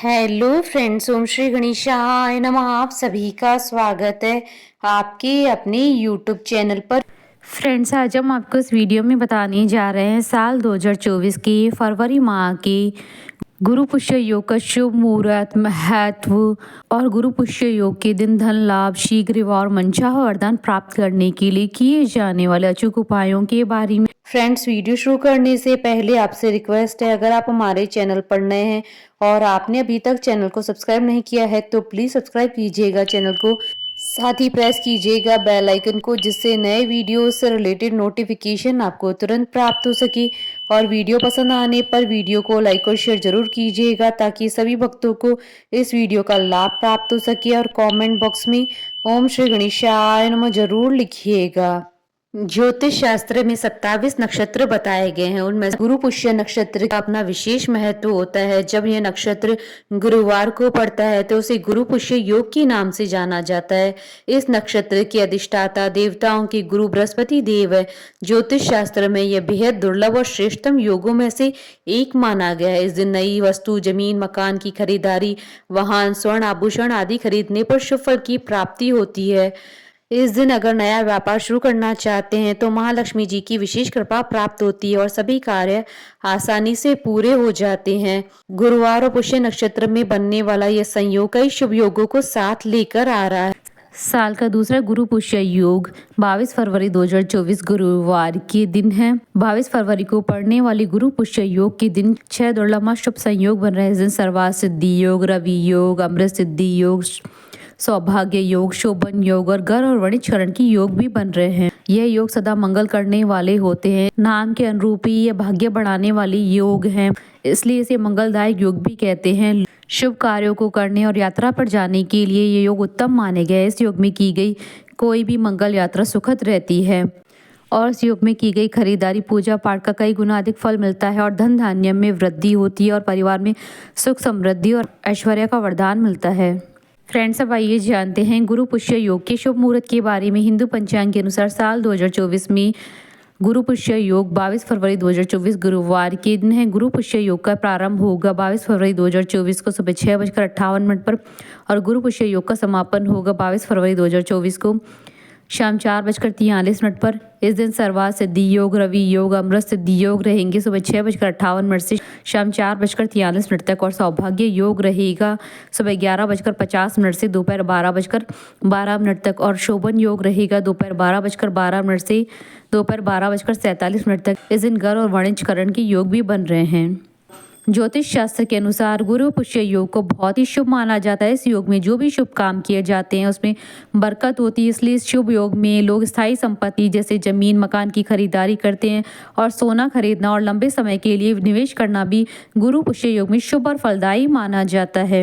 Hello friends, ओम श्री गणेशाय नमः। आप सभी का स्वागत है आपके अपने यूट्यूब चैनल पर। फ्रेंड्स, आज हम आपको इस वीडियो में बताने जा रहे हैं साल 2024 के फरवरी माह के गुरु पुष्य योग का शुभ मुहूर्त, महत्व और गुरु पुष्य योग के दिन धन लाभ, शीघ्र और मनचाहा वरदान प्राप्त करने के लिए किए जाने वाले अचूक उपायों के बारे में। फ्रेंड्स, वीडियो शुरू करने से पहले आपसे रिक्वेस्ट है, अगर आप हमारे चैनल पर नए हैं और आपने अभी तक चैनल को सब्सक्राइब नहीं किया है तो प्लीज सब्सक्राइब कीजिएगा चैनल को, साथ ही प्रेस कीजिएगा बेल आइकन को, जिससे नए वीडियो से रिलेटेड नोटिफिकेशन आपको तुरंत प्राप्त हो सके। और वीडियो पसंद आने पर वीडियो को लाइक और शेयर जरूर कीजिएगा ताकि सभी भक्तों को इस वीडियो का लाभ प्राप्त हो सके। और कमेंट बॉक्स में ओम श्री गणेशाय नमः जरूर लिखिएगा। ज्योतिष शास्त्र में 27 नक्षत्र बताए गए हैं, उनमें गुरु पुष्य नक्षत्र का अपना विशेष महत्व होता है। जब यह नक्षत्र गुरुवार को पड़ता है तो उसे गुरु पुष्य योग के नाम से जाना जाता है। इस नक्षत्र के अधिष्ठाता देवताओं के गुरु बृहस्पति देव है। ज्योतिष शास्त्र में यह बेहद दुर्लभ और श्रेष्ठतम योगों में से एक माना गया है। इस दिन नई वस्तु, जमीन, मकान की खरीदारी, वाहन, स्वर्ण आभूषण आदि खरीदने पर शुभ फल की प्राप्ति होती है। इस दिन अगर नया व्यापार शुरू करना चाहते हैं तो महालक्ष्मी जी की विशेष कृपा प्राप्त होती है और सभी कार्य आसानी से पूरे हो जाते हैं। गुरुवार और पुष्य नक्षत्र में बनने वाला यह संयोग कई शुभ योगों को साथ लेकर आ रहा है। साल का दूसरा गुरु पुष्य योग 22 फरवरी 2024 गुरुवार के दिन है। 22 फरवरी को पड़ने वाली गुरु पुष्य योग के दिन 6 दुर्लभ शुभ संयोग बन रहे हैं। इस दिन सर्वार्थ सिद्धि योग, रवि योग, अमृत सिद्धि योग, सौभाग्य योग, शोभन योग और घर और वणिजकरण की योग भी बन रहे हैं। यह योग सदा मंगल करने वाले होते हैं। नाम के अनुरूप ही यह भाग्य बढ़ाने वाले योग हैं, इसलिए इसे मंगलदायक योग भी कहते हैं। शुभ कार्यों को करने और यात्रा पर जाने के लिए ये योग उत्तम माने गए। इस योग में की गई कोई भी मंगल यात्रा सुखद रहती है और इस योग में की गई खरीदारी, पूजा पाठ का कई गुना अधिक फल मिलता है और धन धान्य में वृद्धि होती है और परिवार में सुख समृद्धि और ऐश्वर्य का वरदान मिलता है। फ्रेंड्स, अब आइए जानते हैं गुरु पुष्य योग के शुभ मुहूर्त के बारे में। हिंदू पंचांग के अनुसार साल 2024 में गुरु पुष्य योग 22 फरवरी 2024 गुरुवार के दिन है। गुरु पुष्य योग का प्रारंभ होगा 22 फरवरी 2024 को सुबह 6:58 पर और गुरु पुष्य योग का समापन होगा 22 फरवरी 2024 को शाम 4:43 पर। इस दिन सर्वार्थ सिद्धि योग, रवि योग, अमृत सिद्धि योग रहेंगे सुबह 6:58 से शाम 4:43 तक और सौभाग्य योग रहेगा सुबह 11:50 से दोपहर 12:12 तक और शोभन योग रहेगा दोपहर 12:12 से दोपहर 12:47 तक। इस दिन घर और वाणिज्यकरण के योग भी बन रहे हैं। ज्योतिष शास्त्र के अनुसार गुरु पुष्य योग को बहुत ही शुभ माना जाता है। इस योग में जो भी शुभ काम किए जाते हैं उसमें बरकत होती है, इसलिए इस शुभ योग में लोग स्थायी संपत्ति जैसे जमीन, मकान की खरीदारी करते हैं और सोना खरीदना और लंबे समय के लिए निवेश करना भी गुरु पुष्य योग में शुभ और फलदायी माना जाता है।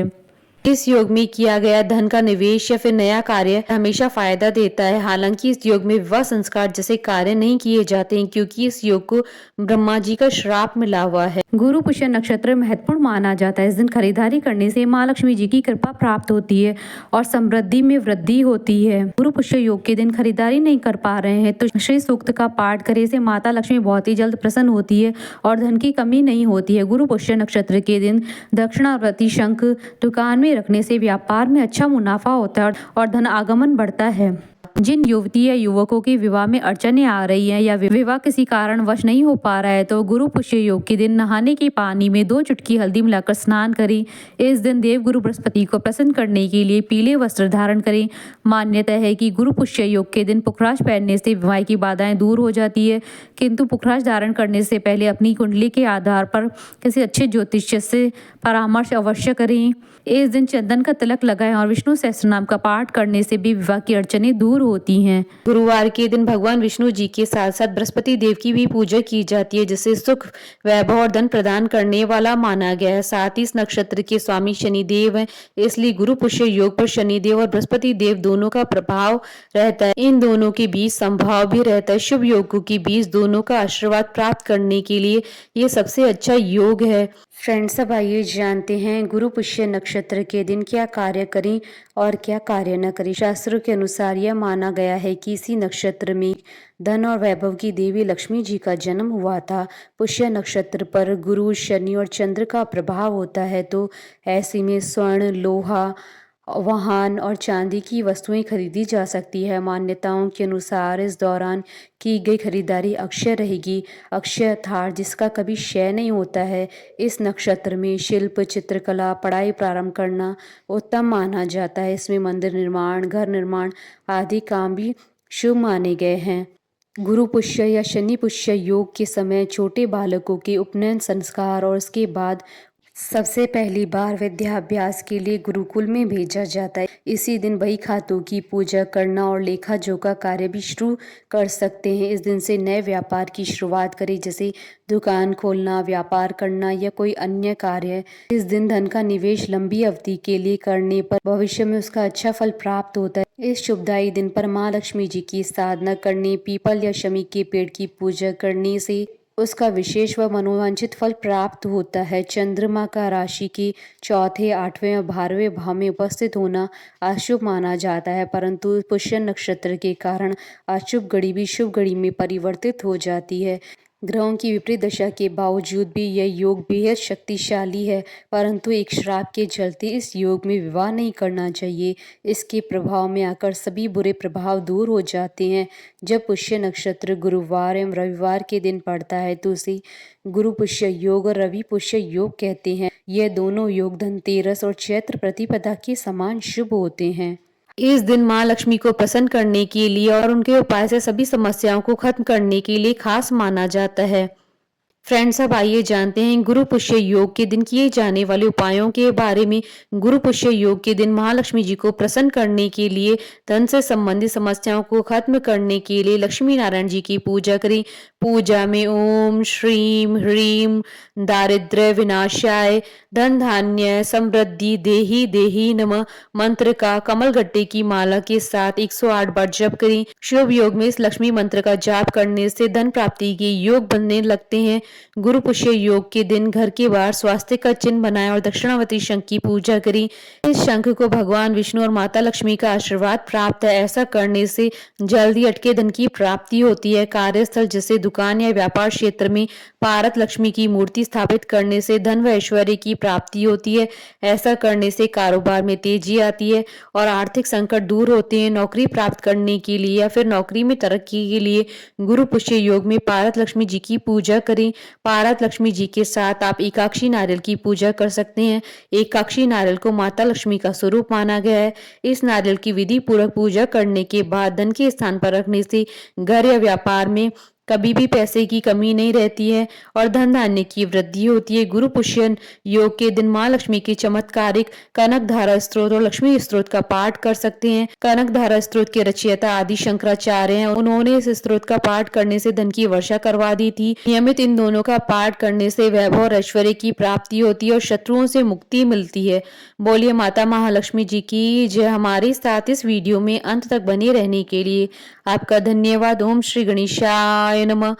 इस योग में किया गया धन का निवेश या फिर नया कार्य हमेशा फायदा देता है। हालांकि इस योग में विवाह संस्कार जैसे कार्य नहीं किए जाते हैं क्योंकि इस योग को ब्रह्मा जी का श्राप मिला हुआ है। गुरु पुष्य नक्षत्र महत्वपूर्ण माना जाता है। इस दिन खरीदारी करने से माँ लक्ष्मी जी की कृपा प्राप्त होती है और समृद्धि में वृद्धि होती है। गुरु पुष्य योग के दिन खरीदारी नहीं कर पा रहे हैं तो श्री सूक्त का पाठ करे से माता लक्ष्मी बहुत ही जल्द प्रसन्न होती है और धन की कमी नहीं होती है। गुरु पुष्य नक्षत्र के दिन दक्षिणावर्ती शंख दुकान में रखने से व्यापार में अच्छा मुनाफा होता है और धन आगमन बढ़ता है। जिन युवती या युवकों के विवाह में अड़चनें आ रही हैं या विवाह किसी कारणवश नहीं हो पा रहा है तो गुरु पुष्य योग के दिन नहाने के पानी में 2 चुटकी हल्दी मिलाकर स्नान करें। इस दिन देव गुरु बृहस्पति को प्रसन्न करने के लिए पीले वस्त्र धारण करें। मान्यता है कि गुरु पुष्य योग के दिन पुखराज पहनने से विवाह की बाधाएं दूर हो जाती है, किंतु पुखराज धारण करने से पहले अपनी कुंडली के आधार पर किसी अच्छे ज्योतिष्य से परामर्श अवश्य करें। इस दिन चंदन का तिलक लगाएं और विष्णु सहस्त्रनाम का पाठ करने से भी विवाह की अड़चनें दूर होती हैं। गुरुवार के दिन भगवान विष्णु जी के साथ साथ बृहस्पति देव की भी पूजा की जाती है, जिसे सुख, वैभव और धन प्रदान करने वाला माना गया है। साथ ही इस नक्षत्र के स्वामी शनि देव हैं, इसलिए गुरु पुष्य योग पर शनि देव और बृहस्पति देव दोनों का प्रभाव रहता है। इन दोनों के बीच संभाव भी रहता है। शुभ योगों के बीच दोनों का आशीर्वाद प्राप्त करने के लिए ये सबसे अच्छा योग है। फ्रेंड्स, अब आइए जानते हैं गुरु पुष्य नक्षत्र के दिन क्या कार्य करें और क्या कार्य न करें। शास्त्रों के अनुसार यह माना गया है कि इसी नक्षत्र में धन और वैभव की देवी लक्ष्मी जी का जन्म हुआ था। पुष्य नक्षत्र पर गुरु, शनि और चंद्र का प्रभाव होता है, तो ऐसे में स्वर्ण, लोहा, वाहन और चांदी की वस्तुएं खरीदी जा सकती है। मान्यताओं के अनुसार इस दौरान की गई खरीदारी अक्षय रहेगी। अक्षय अर्थात जिसका कभी क्षय नहीं होता है। इस नक्षत्र में शिल्प, चित्रकला, पढ़ाई प्रारंभ करना उत्तम माना जाता है। इसमें मंदिर निर्माण, घर निर्माण आदि काम भी शुभ माने गए हैं। गुरु पुष्य या शनि पुष्य योग के समय छोटे बालकों के उपनयन संस्कार और उसके बाद सबसे पहली बार विद्याभ्यास के लिए गुरुकुल में भेजा जाता है। इसी दिन बही खातों की पूजा करना और लेखा जोखा कार्य भी शुरू कर सकते हैं। इस दिन से नए व्यापार की शुरुआत करें, जैसे दुकान खोलना, व्यापार करना या कोई अन्य कार्य। इस दिन धन का निवेश लंबी अवधि के लिए करने पर भविष्य में उसका अच्छा फल प्राप्त होता है। इस शुभदायी दिन पर माँ लक्ष्मी जी की साधना करने, पीपल या शमी के पेड़ की पूजा करने से उसका विशेष व मनोवांछित फल प्राप्त होता है। चंद्रमा का राशि के चौथे, 8वें और 12वें भाव में उपस्थित होना अशुभ माना जाता है, परंतु पुष्य नक्षत्र के कारण अशुभ घड़ी भी शुभ घड़ी में परिवर्तित हो जाती है। ग्रहों की विपरीत दशा के बावजूद भी यह योग बेहद शक्तिशाली है, परंतु एक श्राप के चलते इस योग में विवाह नहीं करना चाहिए। इसके प्रभाव में आकर सभी बुरे प्रभाव दूर हो जाते हैं। जब पुष्य नक्षत्र गुरुवार एवं रविवार के दिन पड़ता है तो उसे गुरु पुष्य योग और रवि पुष्य योग कहते हैं। यह दोनों योग धनतेरस और चैत्र प्रतिपदा के समान शुभ होते हैं। इस दिन माँ लक्ष्मी को प्रसन्न करने के लिए और उनके उपाय से सभी समस्याओं को खत्म करने के लिए खास माना जाता है। फ्रेंड्स, अब आइए जानते हैं गुरु पुष्य योग के दिन किए जाने वाले उपायों के बारे में। गुरु पुष्य योग के दिन महालक्ष्मी जी को प्रसन्न करने के लिए, धन से संबंधित समस्याओं को खत्म करने के लिए लक्ष्मी नारायण जी की पूजा करें। पूजा में ओम श्रीम ह्रीम दारिद्र्य विनाशाय धन धान्य समृद्धि देही देही नमः मंत्र का कमल गट्टे की माला के साथ 108 बार जप करें। शुभ योग में इस लक्ष्मी मंत्र का जाप करने से धन प्राप्ति के योग बनने लगते हैं। गुरु पुष्य योग के दिन घर के बाहर स्वास्थ्य का चिन्ह बनाएं और दक्षिणावर्ती शंख की पूजा करें। इस शंख को भगवान विष्णु और माता लक्ष्मी का आशीर्वाद प्राप्त है। ऐसा करने से जल्दी अटके धन की प्राप्ति होती है। कार्यस्थल जैसे दुकान या व्यापार क्षेत्र में पारत लक्ष्मी की मूर्ति स्थापित करने से धन व ऐश्वर्य की प्राप्ति होती है। ऐसा करने से कारोबार में तेजी आती है और आर्थिक संकट दूर होते हैं। नौकरी प्राप्त करने के लिए या फिर नौकरी में तरक्की के लिए गुरु पुष्य योग में पारत लक्ष्मी जी की पूजा करें। पारत लक्ष्मी जी के साथ आप एकाक्षी नारियल की पूजा कर सकते हैं। एकाक्षी नारियल को माता लक्ष्मी का स्वरूप माना गया है। इस नारियल की विधि पूर्वक पूजा करने के बाद धन के स्थान पर रखने से घर या व्यापार में कभी भी पैसे की कमी नहीं रहती है और धन धान्य की वृद्धि होती है। गुरु पुष्य योग के दिन माँ लक्ष्मी के चमत्कारिक कनक धारा स्त्रोत और लक्ष्मी स्त्रोत का पाठ कर सकते हैं। कनक धारा स्त्रोत के रचयिता आदि शंकराचार्य हैं। उन्होंने इस स्त्रोत का पाठ करने से धन की वर्षा करवा दी थी। नियमित इन दोनों का पाठ करने से वैभव और ऐश्वर्य की प्राप्ति होती है और शत्रुओं से मुक्ति मिलती है। बोलिए माता महालक्ष्मी जी की जय। हमारे साथ इस वीडियो में अंत तक बने रहने के लिए आपका धन्यवाद। ओम श्री गणेशाय नमः।